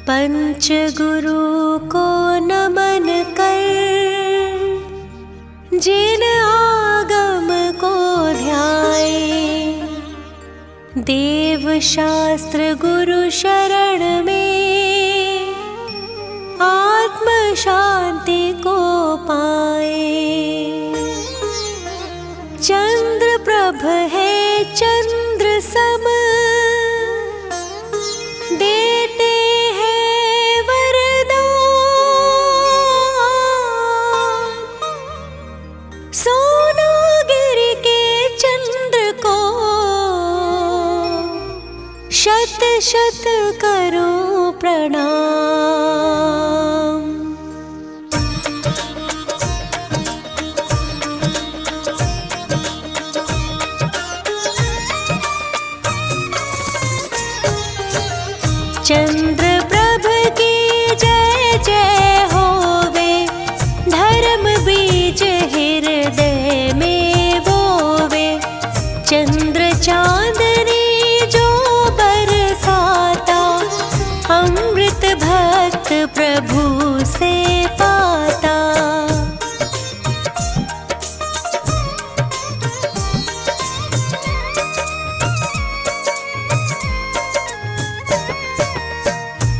पंच गुरु को नमन कर, जिन आगम को ध्याए, देव शास्त्र गुरु शरण में आत्म शांति को पाए। चंद्र प्रभ है चंद्र सम, देते हैं वरदान। सोनागिरी के चंद्र को शत शत करो प्रणाम। चंद्र प्रभ की जय जय होवे, धर्म बीज हृदय में बोवे। चंद्र चांदनी जो बरसाता, अमृत भक्त प्रभु से पाता।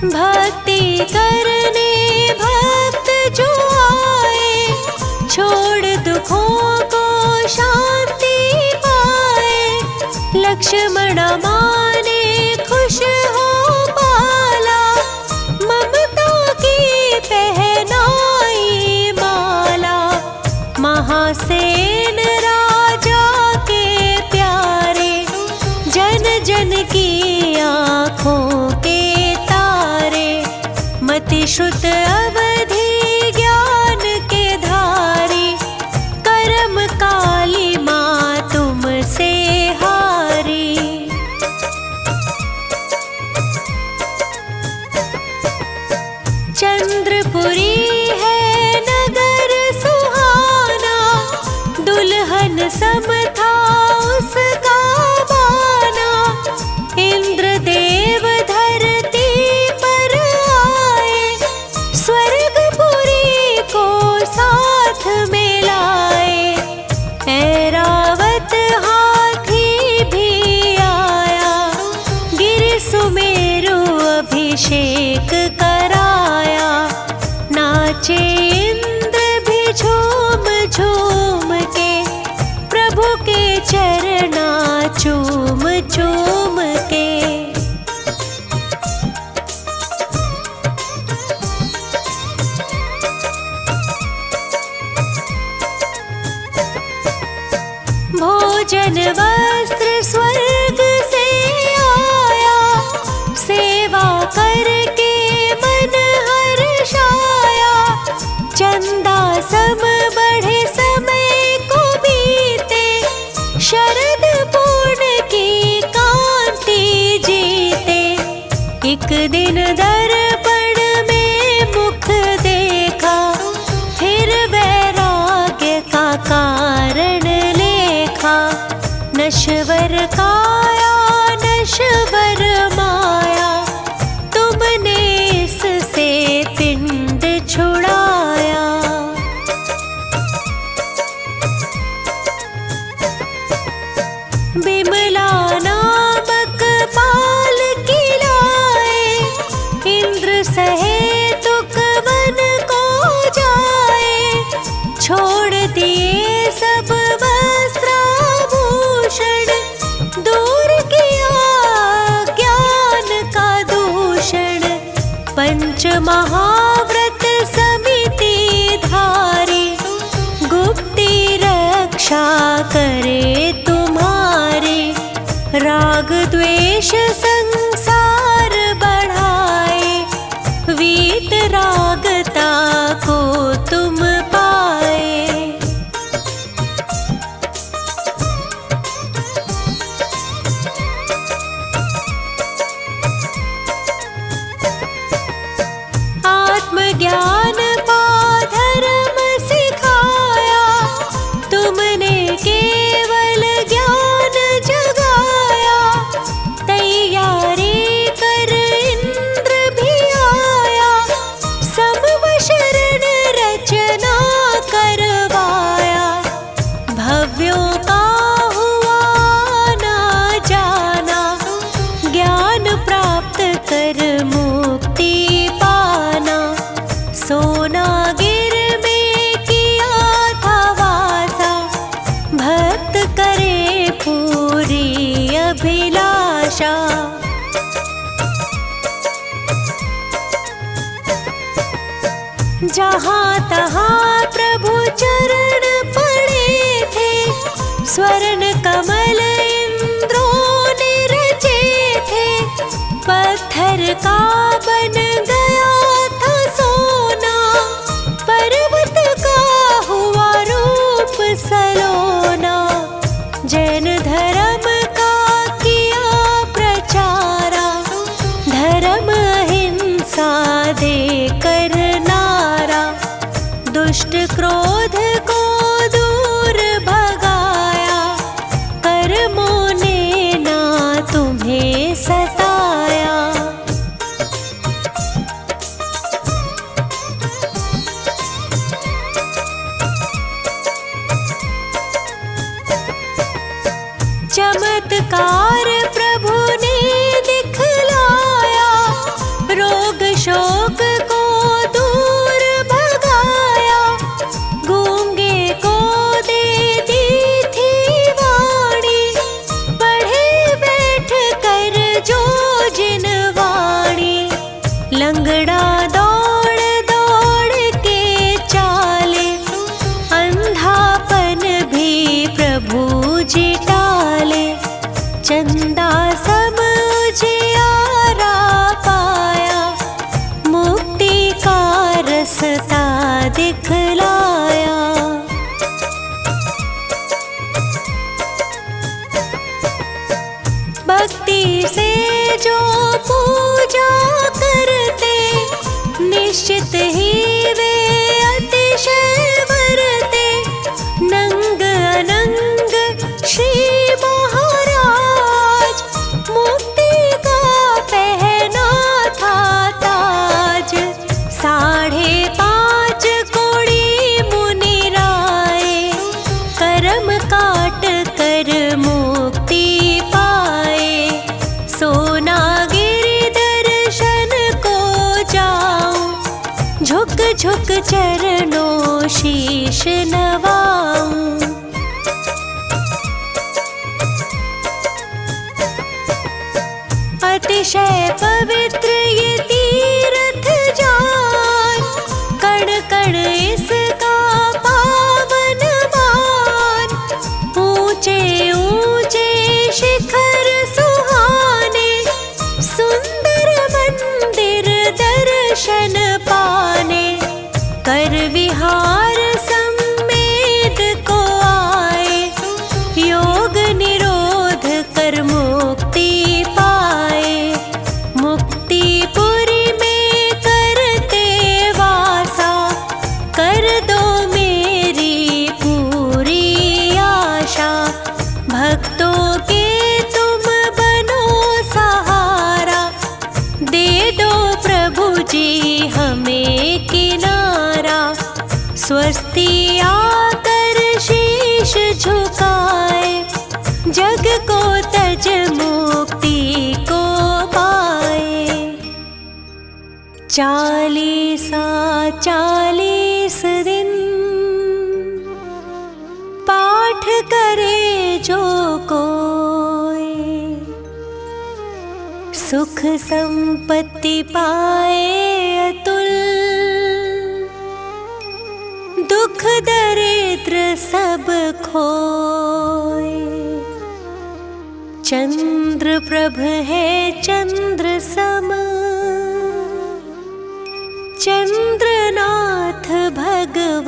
भक्ति करने भक्त जो आए, छोड़ दुखों को शांति पाए। लक्ष्मण माने खुश हो पाला, ममता की पहनाई माला। महासेन राजा के प्यारे, जन जन की आँखों के श्रुत अवधि ज्ञान के धारी। करम काली माँ तुमसे हारी। चंद्रपुरी है नगर सुहाना, दुल्हन सम था उसका बाना। इंद्रदेव धरती पर आए, स्वर्गपुरी को साथ में लाए। ऐरावत हाथी भी आया, गिरि सुमेरु अभिषेक कराया। नाचे इंद्र भी झूम झूम के, प्रभु के चरना चूम चूम के। भोजन वस्त्र स्वर्ग से आया, सेवा करके मन हर्षाया। चंदा सम बढ़े समय को बीते, शरद पूर्ण की कांति जीते। एक दिन दर्पण में मुख देखा, फिर वैराग्य का कारण लेखा। नश्वर काया नश्वर माया, तुमने इससे पिंड छुड़ाया। बिमला नामक पाल की लाए, इंद्र सहेतु वन को जाए। छोड़ दिए सब वस्त्राभूषण, दूर किया ज्ञान का दूषण। पंच महाव्रत समिति धारी, गुप्ती रक्षा करे तुम्हारी। राग द्वेष संसार बढ़ाए, वीत रागता को तुम पाए। आत्मज्ञान पा धर्म सिखाया, तुमने केवल ज्ञान जगाया। तैयार प्राप्त कर मुक्ति पाना। सोनागिर में किया था वासा, भक्त करे पूरी अभिलाषा। जहाँ तहाँ प्रभु चरण पड़े थे, स्वर्ण कमल इंद्रों ने रचे थे। पत्थर का बन गया था सोना, पर्वत का हुआ रूप सलोना। जैन धर्म का किया प्रचारा, धर्म अहिंसा देकर नारा। दुष्ट क्रोध को दूर भगाया, कर्मों ने ना तुम्हें सताया। चमत्कार प्रभु ने दिखलाया, रोग शोक को दूर भगाया। गूंगे को दे दी थी वाणी, पढ़े बैठ कर जो जिन वाणी। लंगड़ा दौड़ दौड़ के चाले, अंधापन भी प्रभु जी टाले। चंदा सब उजियारा पाया, मुक्ति का रस्ता दिखलाया। भक्ति से जो पूजा करते, निश्चित ही वे अतिशय वरते। नंग अनंग श्री महाराज, मुक्ति का पहना था ताज। 5.5 कोड़ी मुनि राय, कर्म काट कर मुक्ति पाए। सोनागिरि दर्शन को जाऊं, झुक झुक चरणों शीश नवाऊं। अतिशय पवित्र ये तीर्थ जान, कण कण इसका पावन मान। ऊंचे ऊंचे शिखर सुहाने, सुंदर मंदिर दर्शन पाने। कर विहार सम्मेद को आए, योग निरोध कर मुक्ति पाए। मुक्तिपुरी में करते वासा, कर दो मेरी पूरी आशा। भक्तों के तुम बनो सहारा, दे दो प्रभु जी हमें किनारा। स्वस्ति आकर शीश झुकाए, जग को तज मुक्ति को पाए। 40 दिन पाठ करे जो कोई, सुख संपत्ति पाए अतुल। दुख दरिद्र सब खोए, चंद्र प्रभ है चंद्र सम, चंद्रनाथ भगवान।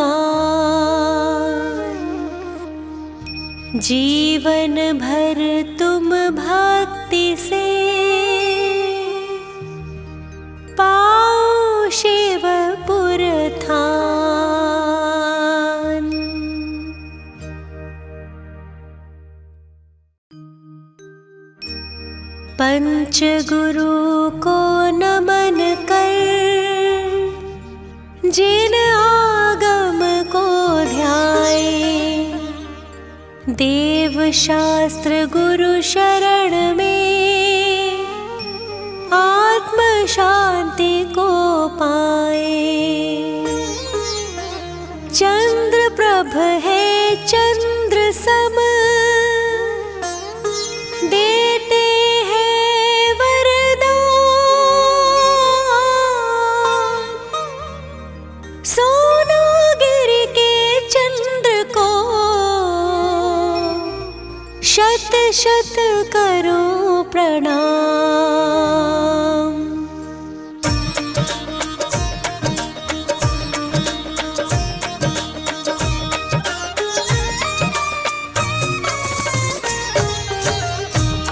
जीवन भर तुम भक्ति से पाओ शिवपुर थान। पंच गुरु को नमन कर, जिन आगम को ध्याए। देव शास्त्र गुरु शरण में शांति को पाए। चंद्र प्रभ है चंद्र सम, देते हैं वरदान। सोनागिरी के चंद्र को शत शत करो प्रणाम।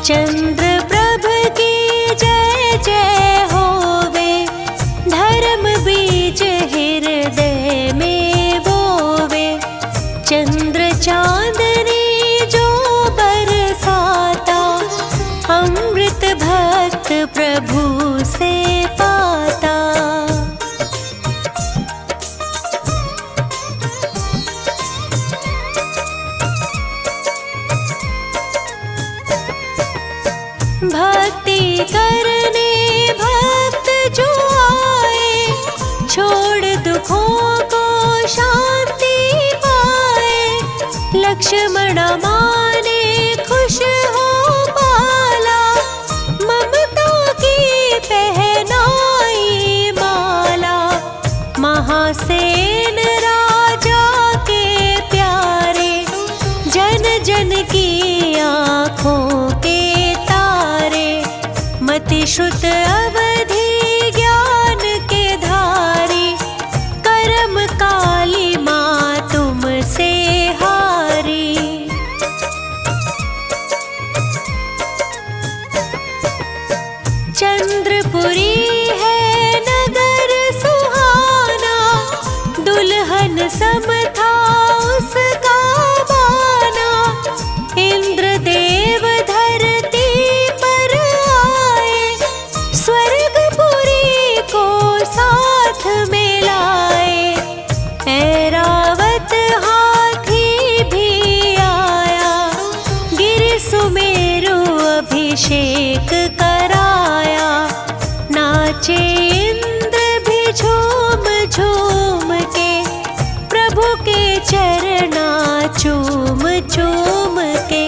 चंद्र प्रभ की जय जय होवे, धर्म बीज हृदय में बोवे। चंद्र चांदनी जो बरसाता, अमृत भक्त प्रभु से पाता। भक्ति करने भक्त जो आए, छोड़ दुखों को शांति पाए। लक्ष्मण माने खुश हो पाला, ममता की पहनाई माला। महासेन राजा के प्यारे, जन जन की आँखों के मति श्रुत अवधि ज्ञान के धारी। करम काली माँ तुमसे हारी। चंद्रपुरी है नगर सुहाना, दुल्हन सम था उसका बाना। इंद्रदेव धरती पर आए, स्वर्गपुरी को साथ में लाए। ऐरावत हाथी भी आया, गिरि सुमेरु अभिषेक कराया। नाचे इंद्र भी झूम झूम के, प्रभु के चरना चूम चूम के।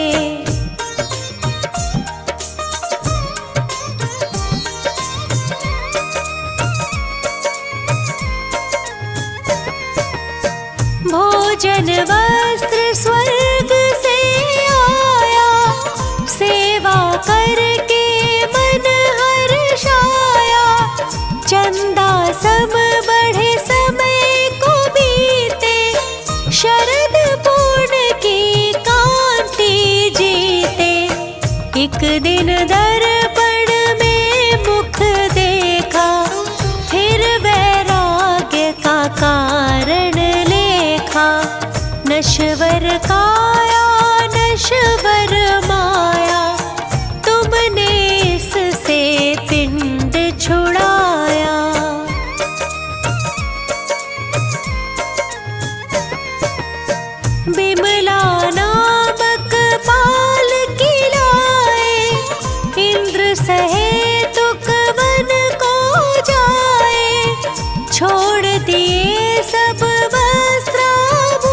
भोजन वस्त्र स्वर्ग से आया, सेवा करके मन हर्षाया। चंदा सम बढ़े समय को बीते, शरद पूर्ण की कांति जीते। एक दिन दर्पण में मुख देखा, फिर वैराग्य का कारण लेखा। नश्वर काया नश्वर माया, तुमने इससे पिंड छुड़ाया। बिमला नामक पाल की लाए, इंद्र सहेतु वन को जाए। छोड़ दिए सब वस्त्राभूषण,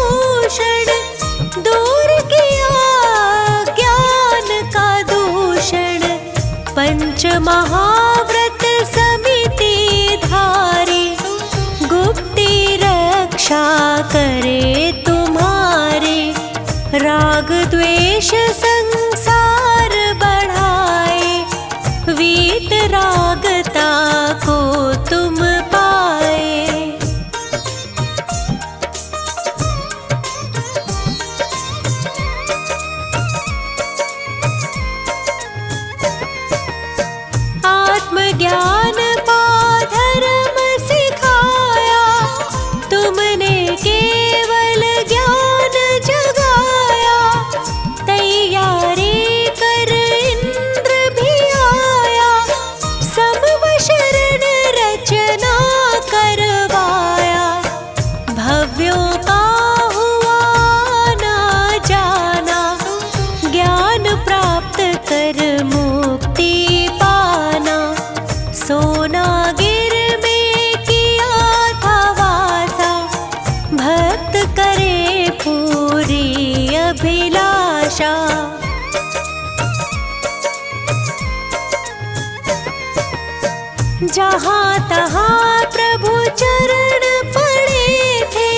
दूर किया ज्ञान का दूषण। पंच महाव्रत समिति धारी, गुप्ती रक्षा करे तुम्हारी। राग द्वेष संसार बढ़ाए, वीत रागता को तुम पाए। आत्मज्ञान पा धर्म सिखाया, तुमने केवल ज्ञान जगाया। तैयारी कर इंद्र भी आया, समवशरण रचना करवाया। भव्यों का हुआ ना जाना, ज्ञान प्राप्त कर मुक्ति पाना। सो आशा। जहाँ तहाँ प्रभु चरण पड़े थे,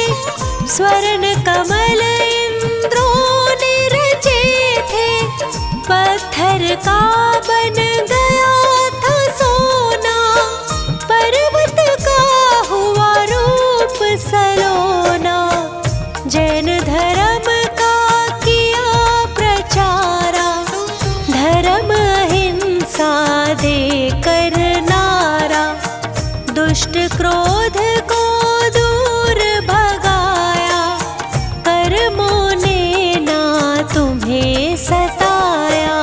स्वर्ण कमल इंद्रों ने रचे थे। पत्थर का बन गया था सोना, पर्वत का हुआ रूप सलोना। जैन धर्म का किया प्रचारा, धर्म अहिंसा देकर नारा। दुष्ट क्रोध को दूर भगाया, कर्मों ने ना तुम्हें सताया।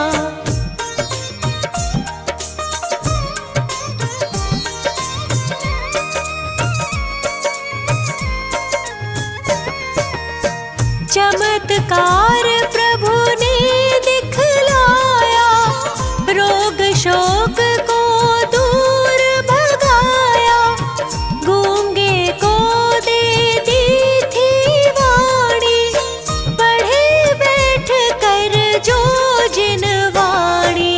चमत्कार प्रभु ने दिखलाया, रोग शोक को दूर भगाया। गूंगे को दे दी थी वाणी, पढ़े बैठ कर जो जिन वाणी।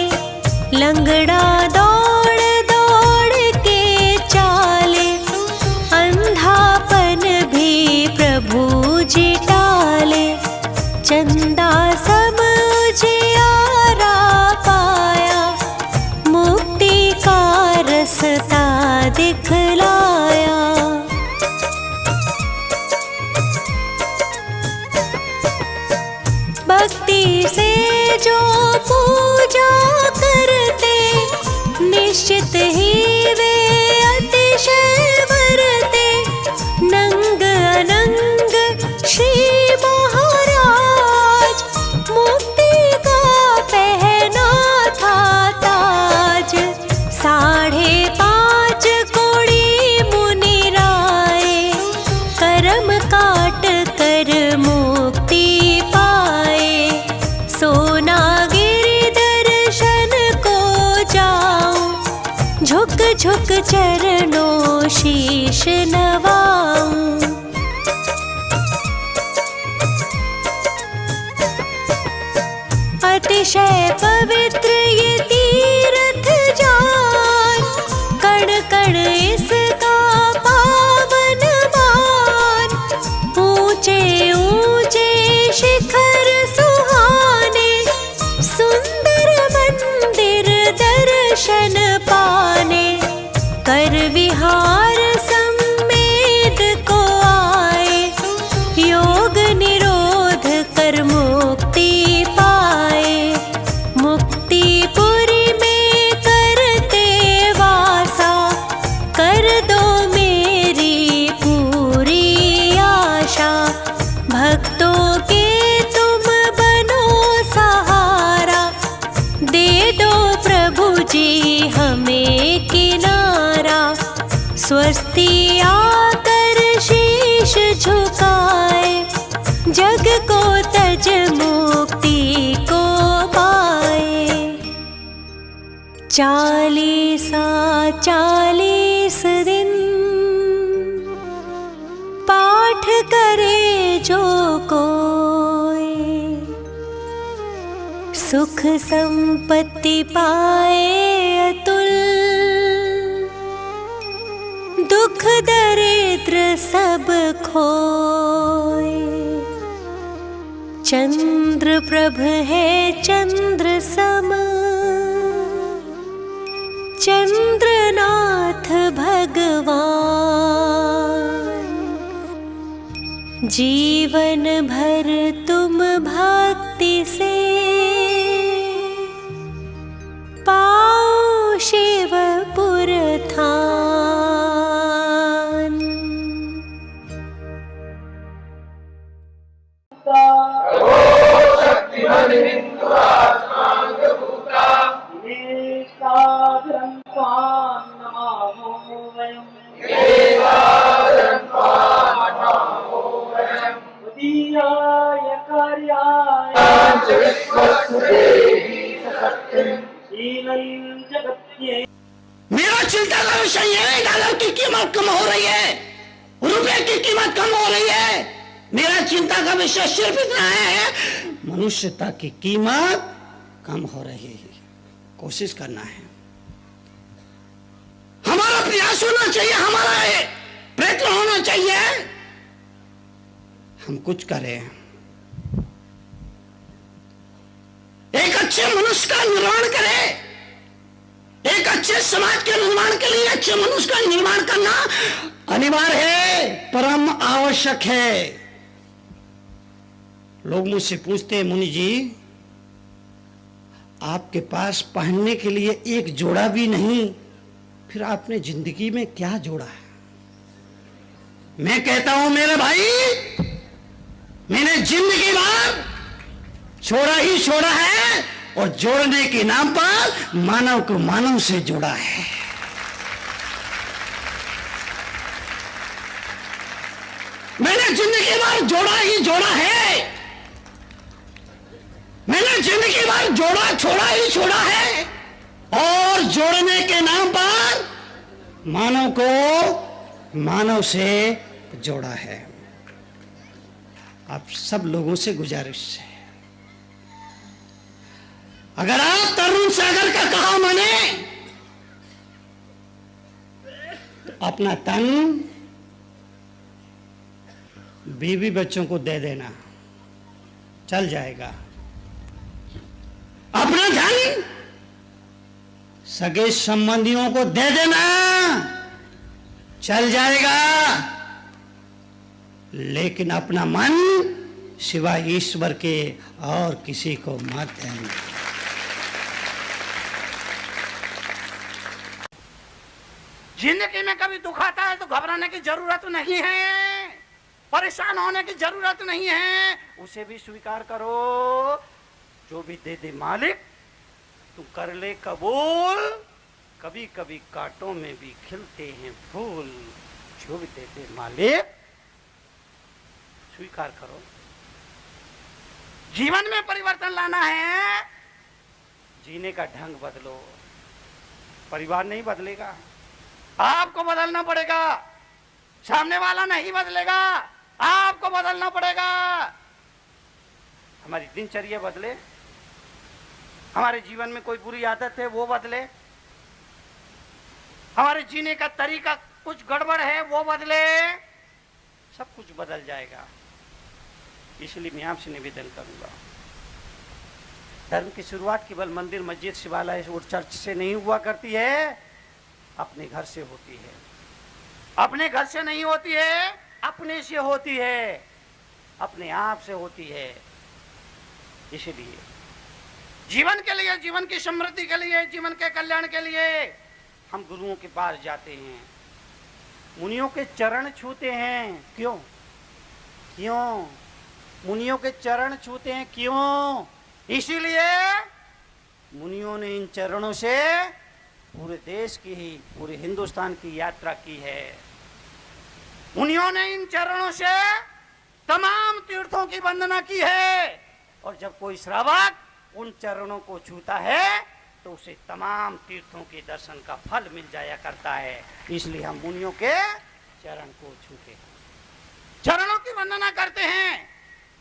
लंगड़ा दौड़ दौड़ के चाले, अंधापन भी प्रभु जी टाले। चंदा सब उजियारा पाया, मुक्ति का रास्ता दिखलाया। भक्ति से जो पूजा करते, निश्चित ही वे अतिशय वरते। नंग अनंग श्री महाराज, मुक्ति का पहना था ताज। 5.5 कोड़ी मुनि राय, कर्म काट कर मुक्ति पाए। सोना गिरि दर्शन को जाऊं, झुक झुक चरणों शीश नवाऊं। अतिशय पवित्र ये तीर्थ जान, कण कण इसका पावन मान। ऊंचे ऊंचे शिखर सुहाने, सुंदर मंदिर दर्शन पाने। कर विहार सम्मेद को आए, योग निरोध कर मुक्ति पाए। मुक्तिपुरी में करते वासा, कर दो मेरी पूरी आशा। भक्तों के तुम बनो सहारा, दे दो प्रभु जी हमें किनारा। स्वस्ति आकर शीश झुकाए, जग को तज मुक्ति को पाए। 40 दिन पाठ करे जो कोई, सुख संपत्ति पाए अतुल। दुख दरिद्र सब खोए, चंद्र प्रभ है चंद्र सम, चंद्रनाथ भगवान। जीवन भर तुम भक्ति से पाओ शिवपुर थान। मेरा चिंता का विषय यह है, डॉलर की कीमत कम हो रही है, रुपए की कीमत कम हो रही है। मेरा चिंता का विषय सिर्फ इतना है, मनुष्यता की कीमत कम हो रही है। कोशिश करना है, हमारा प्रयास होना चाहिए, हमारा प्रयत्न होना चाहिए, हम कुछ करें, एक अच्छे मनुष्य का निर्माण करें। एक अच्छे समाज के निर्माण के लिए अच्छे मनुष्य का निर्माण करना अनिवार्य है, परम आवश्यक है। लोग मुझसे पूछते हैं, मुनि जी आपके पास पहनने के लिए एक जोड़ा भी नहीं, फिर आपने जिंदगी में क्या जोड़ा है? मैं कहता हूं मेरे भाई, मैंने जिंदगी भर छोड़ा ही छोड़ा है, और जोड़ने के नाम पर मानव को मानव से जोड़ा है। मैंने जिंदगी भर जोड़ा ही जोड़ा है, मैंने जिंदगी भर जोड़ा छोड़ा ही छोड़ा है, और जोड़ने के नाम पर मानव को मानव से जोड़ा है। आप सब लोगों से गुजारिश है, अगर आप तरुण सागर का कहा माने तो अपना तन बीवी बच्चों को दे देना, चल जाएगा। अपना धन सगे संबंधियों को दे देना, चल जाएगा। लेकिन अपना मन सिवाय ईश्वर के और किसी को मत देना। जिंदगी में कभी दुख आता है तो घबराने की जरूरत नहीं है, परेशान होने की जरूरत नहीं है, उसे भी स्वीकार करो। जो भी दे दे मालिक तू कर ले कबूल, कभी कभी कांटों में भी खिलते हैं फूल। जो भी दे दे मालिक स्वीकार करो। जीवन में परिवर्तन लाना है, जीने का ढंग बदलो। परिवार नहीं बदलेगा, आपको बदलना पड़ेगा। सामने वाला नहीं बदलेगा, आपको बदलना पड़ेगा। हमारी दिनचर्या बदले, हमारे जीवन में कोई बुरी आदत है वो बदले, हमारे जीने का तरीका कुछ गड़बड़ है वो बदले, सब कुछ बदल जाएगा। इसलिए मैं आपसे निवेदन करूंगा, धर्म की शुरुआत केवल मंदिर, मस्जिद, शिवालय और चर्च से नहीं हुआ करती है, अपने घर से होती है। अपने घर से नहीं होती है, अपने से होती है, अपने आप से होती है। इसलिए जीवन के लिए, जीवन की समृद्धि के लिए, जीवन के कल्याण के लिए हम गुरुओं के पास जाते हैं, मुनियों के चरण छूते हैं। क्यों? क्यों मुनियों के चरण छूते हैं? क्यों? इसीलिए मुनियों ने इन चरणों से पूरे देश की ही, पूरे हिंदुस्तान की यात्रा की है। मुनियों ने इन चरणों से तमाम तीर्थों की वंदना की है, और जब कोई श्रावक उन चरणों को छूता है तो उसे तमाम तीर्थों के दर्शन का फल मिल जाया करता है। इसलिए हम मुनियों के चरण को छूते हैं, चरणों की वंदना करते हैं।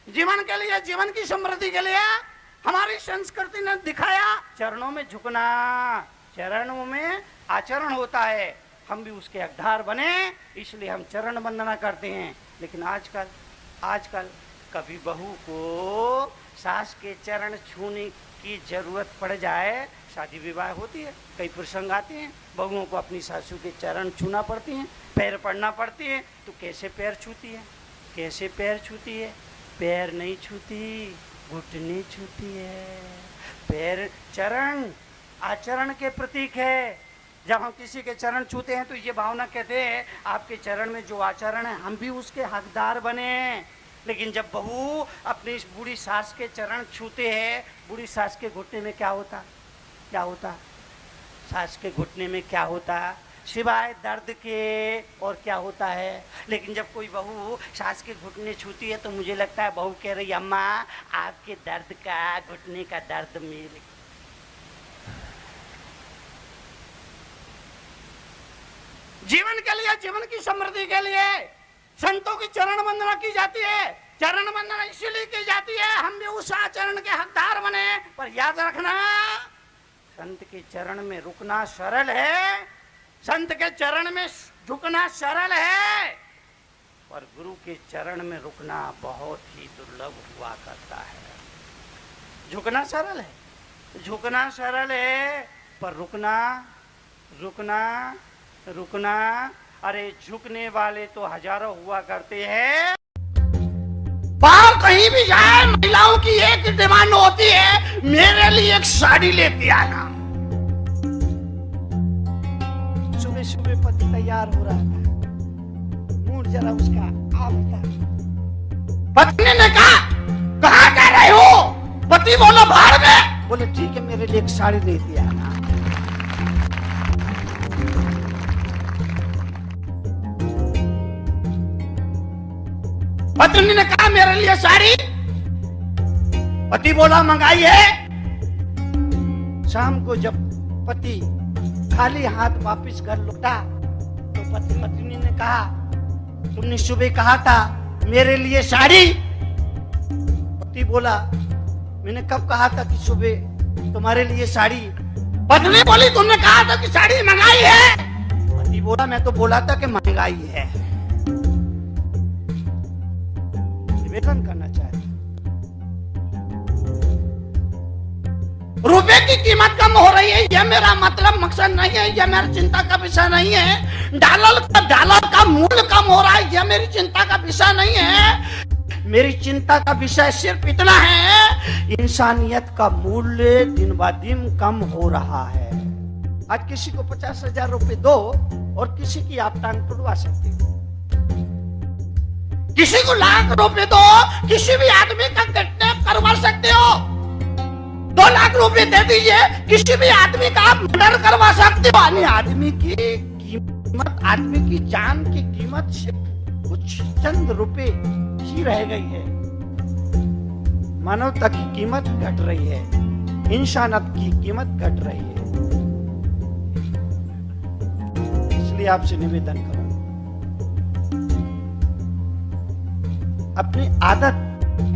जीवन के लिए, जीवन की समृद्धि के लिए हमारी संस्कृति ने दिखाया चरणों में झुकना, चरणों में आचरण होता है। हम भी उसके हकदार बने, इसलिए हम चरण वंदना करते हैं। लेकिन आजकल कभी बहू को सास के चरण छूने की जरूरत पड़ जाए, शादी विवाह होती है, कई प्रसंग आते हैं, बहुओं को अपनी सासू के चरण छूना पड़ती हैं, पैर पड़ना पड़ती है। तो कैसे पैर छूती है? कैसे पैर छूती है? पैर नहीं छूती, घुटने छूती है। पैर चरण आचरण के प्रतीक है। जब हम किसी के चरण छूते हैं तो ये भावना कहते हैं आपके चरण में जो आचरण है हम भी उसके हकदार बने। लेकिन जब बहू अपनी इस बूढ़ी सास के चरण छूते हैं, बूढ़ी सास के घुटने में क्या होता? क्या होता? सास के घुटने में क्या होता? सिवाय दर्द के और क्या होता है? लेकिन जब कोई बहू सास के घुटने छूती है तो मुझे लगता है बहू कह रही अम्मा आपके दर्द का, घुटने का दर्द मेरे। जीवन के लिए, जीवन की समृद्धि के लिए संतों की चरण वंदना की जाती है। चरण वंदना इसीलिए की जाती है, हम भी उस आचरण के हकदार बने। पर याद रखना, संत के चरण में रुकना सरल है, संत के चरण में झुकना सरल है, पर गुरु के चरण में रुकना बहुत ही दुर्लभ हुआ करता है। झुकना सरल है, झुकना सरल है, पर रुकना रुकना रुकना, अरे झुकने वाले तो हजारों हुआ करते हैं। बाहर कहीं भी जाए, महिलाओं की एक डिमांड होती है, मेरे लिए एक साड़ी लेके आना। सुबह सुबह पति तैयार हो रहा था, मूड जरा उसका ऑफ था। पत्नी ने कहा, कहाँ जा रहे हो? पति बोला, बाहर में। बोले ठीक है, मेरे लिए एक साड़ी लेके आना। पत्नी ने कहा, मेरे लिए साड़ी। पति बोला, मंगाई है। शाम को जब पति खाली हाथ वापस घर लौटा तो पत्नी ने कहा, तुमने सुबह कहा था मेरे लिए साड़ी। पति बोला, मैंने कब कहा था कि सुबह तुम्हारे लिए साड़ी? पत्नी बोली, तुमने कहा था कि साड़ी मंगाई है। पति बोला, मैं तो बोला था कि मंगाई है। निवेदन करना चाहते, रुपए की कीमत कम हो रही है, यह मेरा मतलब मकसद नहीं है, यह मेरी चिंता का विषय नहीं है। डॉलर का मूल्य कम हो रहा है, यह मेरी चिंता का विषय नहीं है। मेरी चिंता का विषय सिर्फ इतना है, इंसानियत का मूल्य दिन ब दिन कम हो रहा है। आज किसी को 50,000 रुपए दो और किसी की आप टांग तुड़वा सकते हो। किसी को लाख रुपए दो, किसी भी आदमी का किडनैप करवा सकते हो। 2 लाख रुपए दे दीजिए, किसी भी आदमी का आप मर्डर करवा सकते हो। यानी आदमी की कीमत, आदमी की जान की कीमत सिर्फ कुछ चंद रुपए ही रह गई है। मानवता की कीमत घट रही है, इंसानियत की कीमत घट रही है। इसलिए आपसे निवेदन करूं, अपनी आदत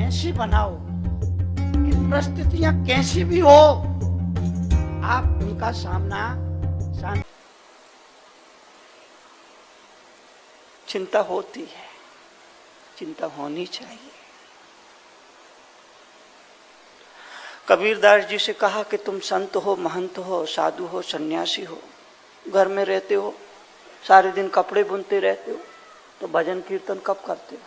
ऐसी बनाओ कि परिस्थितियां कैसी भी हो, आप उनका सामना चिंता होती है, चिंता होनी चाहिए। कबीरदास जी से कहा कि तुम संत हो, महंत हो, साधु हो, सन्यासी हो, घर में रहते हो, सारे दिन कपड़े बुनते रहते हो, तो भजन कीर्तन कब करते हो?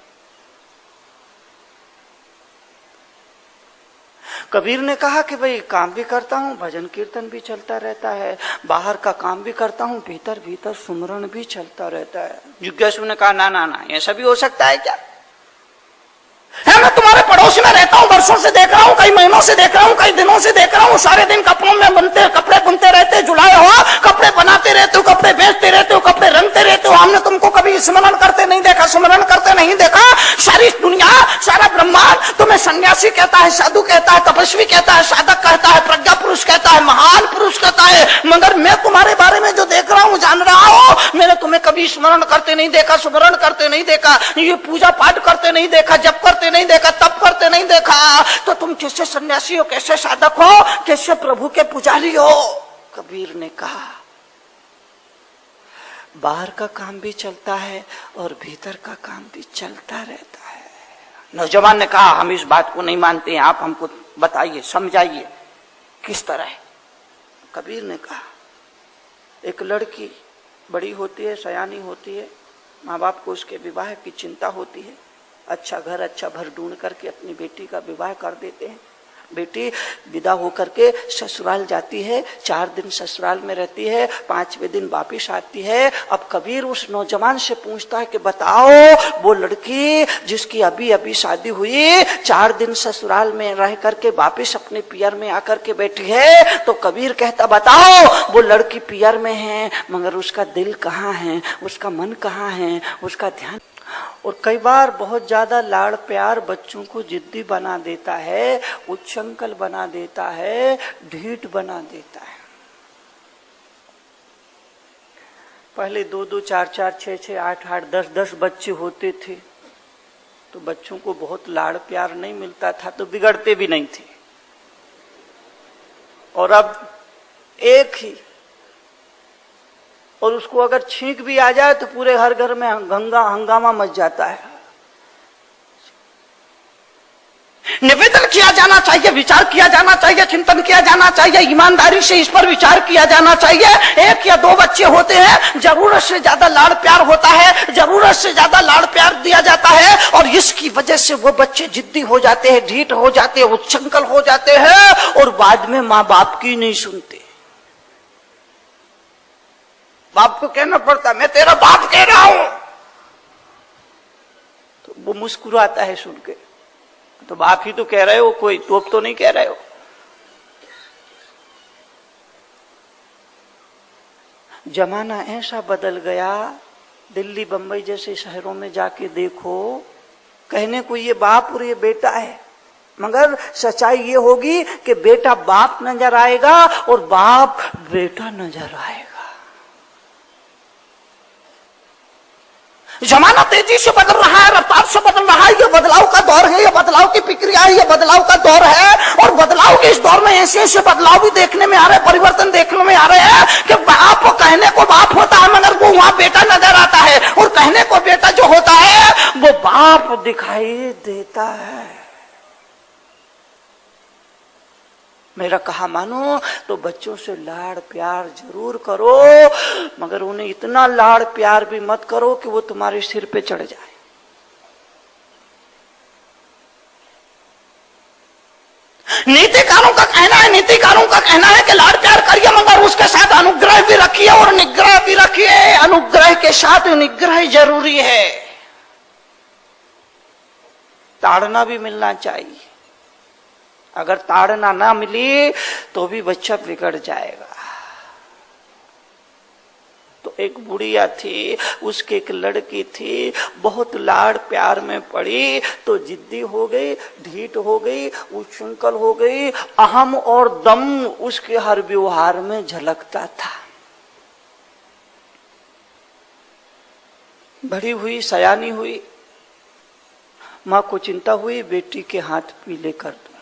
कबीर ने कहा कि भाई काम भी करता हूँ, भजन कीर्तन भी चलता रहता है, बाहर का काम भी करता हूँ, भीतर भीतर सुमरण भी चलता रहता है। जिज्ञासु ने कहा, ना ना ना, ऐसा भी हो सकता है क्या? है, मैं तुम्हारे पड़ोस में रहता हूँ, वर्षों से देख रहा हूँ, कई महीनों से देख रहा हूँ, कई दिनों से देख रहा हूँ, सारे दिन कपड़ों में कपड़े बुनते रहते, जुलाए हो, कपड़े बनाते रहते हो, कपड़े बेचते रहते हो, कपड़े रंगते रहते हो। हमने तुमको कभी स्मरण करते नहीं देखा, स्मरण करते नहीं देखा। सारी दुनिया, सारा ब्रह्मांड तुम्हें सन्यासी कहता है, साधु कहता है, तपस्वी कहता है, साधक कहता है, प्रज्ञा पुरुष कहता है, महान पुरुष कहता है, मगर मैं तुम्हारे बारे में जो देख रहा हूँ, जान रहा हूँ, मैंने तुम्हें कभी स्मरण करते नहीं देखा, स्मरण करते नहीं देखा, ये पूजा पाठ करते नहीं देखा, जप करते नहीं देखा, तप करते नहीं देखा। तो तुम कैसे सन्यासी हो, कैसे साधक हो, कैसे प्रभु के पुजारी हो? कबीर ने कहा, बाहर का काम भी चलता है और भीतर का काम भी चलता रहता है। नौजवान ने कहा, हम इस बात को नहीं मानते हैं, आप हमको बताइए, समझाइए किस तरह है। कबीर ने कहा, एक लड़की बड़ी होती है, सयानी होती है, माँ बाप को उसके विवाह की चिंता होती है, अच्छा घर अच्छा भर ढूंढ करके अपनी बेटी का विवाह कर देते हैं। बेटी विदा होकर के ससुराल जाती है, 4 दिन ससुराल में रहती है, 5वें दिन वापिस आती है। अब कबीर उस नौजवान से पूछता है कि बताओ, वो लड़की जिसकी अभी अभी शादी हुई, 4 दिन ससुराल में रह करके वापिस अपने पियर में आकर के बैठी है, तो कबीर कहता, बताओ, वो लड़की पियर में है, मगर उसका दिल कहाँ है, उसका मन कहाँ है, उसका ध्यान। और कई बार बहुत ज्यादा लाड़ प्यार बच्चों को जिद्दी बना देता है, उच्छृंखल बना देता है, ढीठ बना देता है। पहले 2-2, 4-4, 6-6, 8-8, 10-10 बच्चे होते थे, तो बच्चों को बहुत लाड़ प्यार नहीं मिलता था तो बिगड़ते भी नहीं थे। और अब एक ही, और उसको अगर छींक भी आ जाए तो पूरे हर घर में हंगामा मच जाता है। निवेदन किया जाना चाहिए, विचार किया जाना चाहिए, चिंतन किया जाना चाहिए, ईमानदारी से इस पर विचार किया जाना चाहिए। एक या दो बच्चे होते हैं, जरूरत से ज्यादा लाड़ प्यार होता है, जरूरत से ज्यादा लाड़ प्यार दिया जाता है, और इसकी वजह से वो बच्चे जिद्दी हो जाते हैं, ढीठ हो जाते हैं, उच्छृंखल हो जाते हैं, और बाद में माँ बाप की नहीं सुनते। बाप को कहना पड़ता मैं तेरा बाप कह रहा हूं, तो वो मुस्कुराता है सुन के, तो बाप ही तो कह रहे हो, कोई तोप तो नहीं कह रहे हो। जमाना ऐसा बदल गया, दिल्ली बंबई जैसे शहरों में जाके देखो, कहने को ये बाप और ये बेटा है, मगर सच्चाई ये होगी कि बेटा बाप नजर आएगा और बाप बेटा नजर आएगा। जमाना तेजी से बदल रहा है, रफ्तार से बदल रहा है, ये बदलाव का दौर है, ये बदलाव की प्रक्रिया है, ये बदलाव का दौर है। और बदलाव के इस दौर में ऐसे ऐसे बदलाव भी देखने में आ रहे हैं, परिवर्तन देखने में आ रहे हैं कि बाप कहने को बाप होता है मगर वो वहां बेटा नजर आता है, और कहने को बेटा जो होता है वो बाप दिखाई देता है। मेरा कहा मानो तो बच्चों से लाड़ प्यार जरूर करो, मगर उन्हें इतना लाड़ प्यार भी मत करो कि वो तुम्हारे सिर पे चढ़ जाए। नीतिकारों का कहना है कि लाड़ प्यार करिए मगर उसके साथ अनुग्रह भी रखिए और निग्रह भी रखिए। अनुग्रह के साथ निग्रह जरूरी है। ताड़ना भी मिलना चाहिए, अगर ताड़ना ना मिली तो भी बच्चा बिगड़ जाएगा। तो एक बुढ़िया थी, उसकी एक लड़की थी, बहुत लाड़ प्यार में पड़ी तो जिद्दी हो गई, ढीठ हो गई, उच्छृंखल हो गई। अहम और दम उसके हर व्यवहार में झलकता था। बड़ी हुई, सयानी हुई, मां को चिंता हुई बेटी के हाथ पीले कर दो।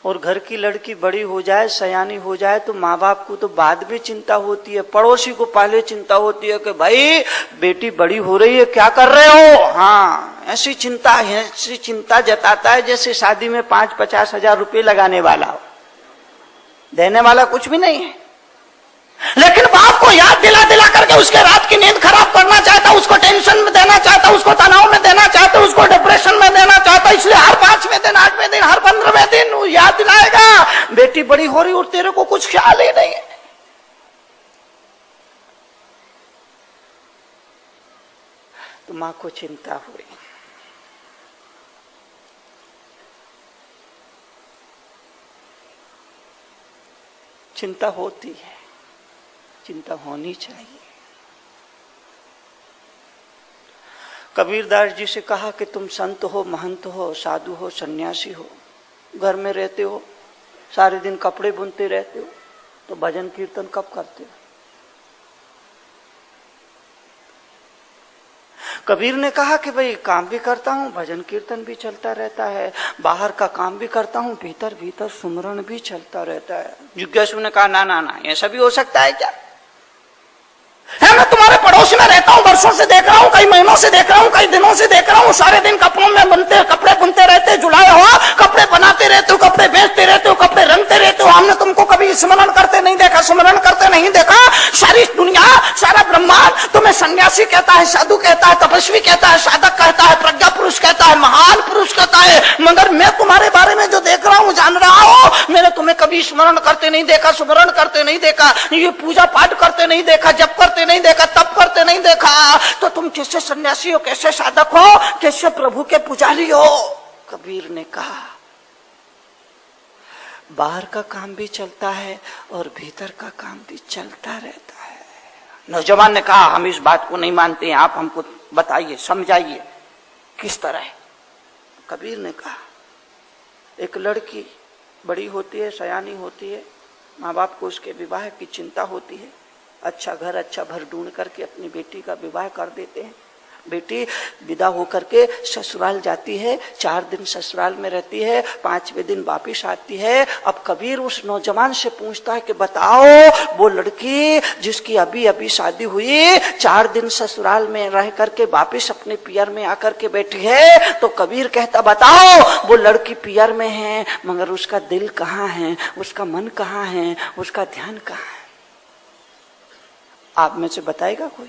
और घर की लड़की बड़ी हो जाए, सयानी हो जाए तो माँ बाप को तो बाद में चिंता होती है, पड़ोसी को पहले चिंता होती है कि भाई बेटी बड़ी हो रही है, क्या कर रहे हो। हाँ, ऐसी चिंता जताता है जैसे शादी में 5-50 हजार रुपये लगाने वाला हो, देने वाला कुछ भी नहीं है। लेकिन बाप को याद दिला दिला करके उसके रात की नींद खराब करना चाहता, उसको टेंशन में देना चाहता, उसको तनाव में देना चाहता, उसको डिप्रेशन में देना चाहता। इसलिए हर 5वें दिन, 8वें दिन, हर 15वें दिन वो याद दिलाएगा बेटी बड़ी हो रही और तेरे को कुछ ख्याल ही नहीं है। तो मां को चिंता हुई। चिंता होती है, चिंता होनी चाहिए। कबीरदास जी से कहा कि तुम संत हो, महंत हो, साधु हो, सन्यासी हो, घर में रहते हो, सारे दिन कपड़े बुनते रहते हो, तो भजन कीर्तन कब करते हो। कबीर ने कहा कि भाई काम भी करता हूँ, भजन कीर्तन भी चलता रहता है, बाहर का काम भी करता हूँ, भीतर भीतर सुमरन भी चलता रहता है। जिज्ञासु ने कहा ना ना ना, ऐसा भी हो सकता है क्या। है, मैं तुम्हारे पड़ोस में रहता हूँ, वर्षों से देख रहा हूँ, कई महीनों से देख रहा हूँ, कई दिनों से देख रहा हूँ, सारे दिन कपड़ों में कपड़े बुनते रहते, जुड़ाए हो, कपड़े बनाते रहते हो, कपड़े बेचते रहते हो, कपड़े रंगते रहते हो। हमने तुमको कभी स्मरण करते नहीं देखा, स्मरण करते नहीं देखा। सारी दुनिया, सारा ब्रह्मांड तुम्हें सन्यासी कहता है, साधु कहता है, तपस्वी कहता है, साधक कहता है, प्रज्ञा पुरुष कहता है, महान पुरुष कहता है, मगर मैं तुम्हारे बारे में जो देख रहा हूँ, जान रहा हूँ, मैंने तुम्हें कभी स्मरण करते नहीं देखा, स्मरण करते नहीं देखा, ये पूजा पाठ करते नहीं देखा, जप करते नहीं देखा, तप करते नहीं देखा। तो तुम कैसे सन्यासी हो, कैसे साधक हो, कैसे प्रभु के पुजारी हो। कबीर ने कहा बाहर का काम भी चलता है और भीतर का काम भी चलता रहता है। नौजवान ने कहा हम इस बात को नहीं मानते हैं, आप हमको बताइए, समझाइए किस तरह है। कबीर ने कहा एक लड़की बड़ी होती है, सयानी होती है, माँ बाप को उसके विवाह की चिंता होती है, अच्छा घर अच्छा भर ढूंढ करके अपनी बेटी का विवाह कर देते हैं। बेटी विदा होकर के ससुराल जाती है, 4 दिन ससुराल में रहती है, 5वें दिन वापिस आती है। अब कबीर उस नौजवान से पूछता है कि बताओ वो लड़की जिसकी अभी अभी शादी हुई 4 दिन ससुराल में रह करके वापिस अपने पियर में आकर के बैठी है, तो कबीर कहता बताओ वो लड़की पियर में है मगर उसका दिल कहाँ है, उसका मन कहाँ है, उसका ध्यान कहाँ है? आप में से बताएगा कोई?